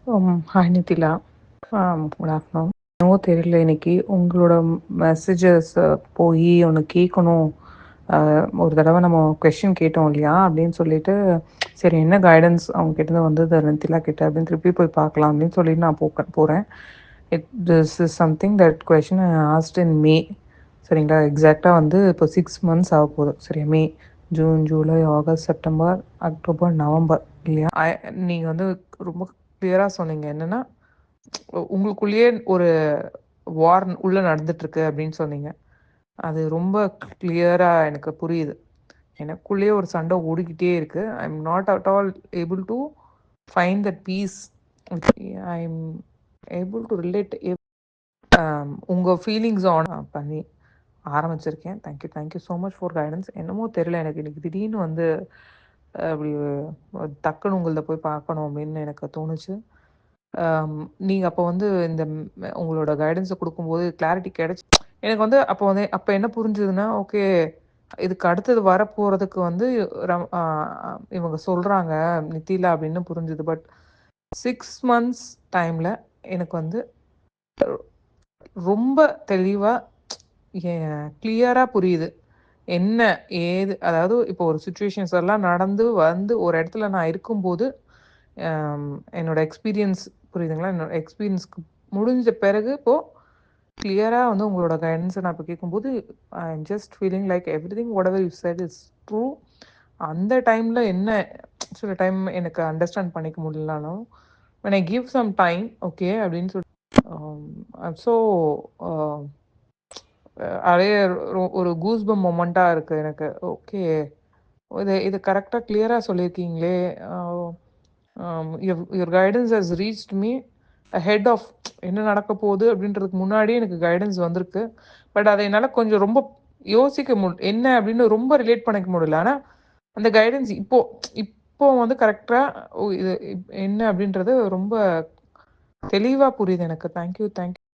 Hi Nithila. Good afternoon. என்னவோ தெரியல, இன்னைக்கு உங்களோட மெசேஜஸ் போய் ஒன்று கேட்கணும். ஒரு தடவை நம்ம கொஷின் கேட்டோம் இல்லையா அப்படின்னு சொல்லிட்டு, சரி என்ன கைடன்ஸ் அவங்க கிட்ட வந்தது நித்திலா கிட்ட அப்படின்னு திருப்பி போய் பார்க்கலாம் அப்படின்னு சொல்லிட்டு நான் போகிறேன். This is something that question asked in May. சரிங்களா, எக்ஸாக்டாக வந்து இப்போ 6 months ஆக போகுது. சரியா, May, June, July, August, September, October, November இல்லையா? நீங்கள் வந்து ரொம்ப கிளியராக சொன்னீங்க. என்னென்னா, உங்களுக்குள்ளேயே ஒரு வார் உள்ளே நடந்துட்டுருக்கு அப்படின்னு சொன்னீங்க. அது ரொம்ப கிளியராக எனக்கு புரியுது. எனக்குள்ளேயே ஒரு சண்டை ஓடிக்கிட்டே இருக்கு. I am not at all able to find that peace. I am able to relate உங்கள் ஃபீலிங்ஸ் ஆன் பண்ணி ஆரம்பிச்சிருக்கேன். Thank you so much for guidance. என்னமோ தெரியல, எனக்கு இன்னைக்கு திடீர்னு வந்து அப்படி டக்குன்னு உங்கள்ட்ட போய் பார்க்கணும் அப்படின்னு எனக்கு தோணுச்சு. நீங்கள் அப்போ வந்து இந்த உங்களோட கைடன்ஸை கொடுக்கும்போது கிளாரிட்டி கிடைச்சி எனக்கு வந்து அப்போ என்ன புரிஞ்சுதுன்னா, ஓகே, இதுக்கு அடுத்தது வரப்போகிறதுக்கு வந்து இவங்க சொல்கிறாங்க நித்திலா அப்படின்னு புரிஞ்சுது. பட் 6 months டைமில் எனக்கு வந்து ரொம்ப தெளிவாக கிளியராக புரியுது என்ன ஏது. அதாவது இப்போ ஒரு சுச்சுவேஷன்ஸ் எல்லாம் நடந்து வந்து ஒரு இடத்துல நான் இருக்கும்போது என்னோட எக்ஸ்பீரியன்ஸ் புரியுதுங்களா? என்னோட எக்ஸ்பீரியன்ஸ்க்கு முடிஞ்ச பிறகு இப்போது கிளியராக வந்து உங்களோட கைடன்ஸை நான் இப்போ கேட்கும்போது I am just feeling like everything what ever you said is true. அந்த டைமில் என்ன சில டைம் எனக்கு அண்டர்ஸ்டாண்ட் பண்ணிக்க முடியலனாலும் when I give some time, okay அப்படின்னு சொல்லி ஸோ அதே ஒரு கூஸ்பம் மொமெண்ட்டாக இருக்குது எனக்கு. ஓகே, இது கரெக்டாக கிளியராக சொல்லியிருக்கீங்களே. Your guidance has reached me head of என்ன நடக்க போகுது அப்படின்றதுக்கு முன்னாடியே எனக்கு கைடன்ஸ் வந்திருக்கு. பட் அதை என்னால் கொஞ்சம் ரொம்ப யோசிக்க என்ன அப்படின்னு ரொம்ப ரிலேட் பண்ணிக்க முடியல. ஆனால் அந்த கைடன்ஸ் இப்போ வந்து கரெக்டாக இது என்ன அப்படின்றது ரொம்ப தெளிவாக புரியுது எனக்கு. தேங்க்யூ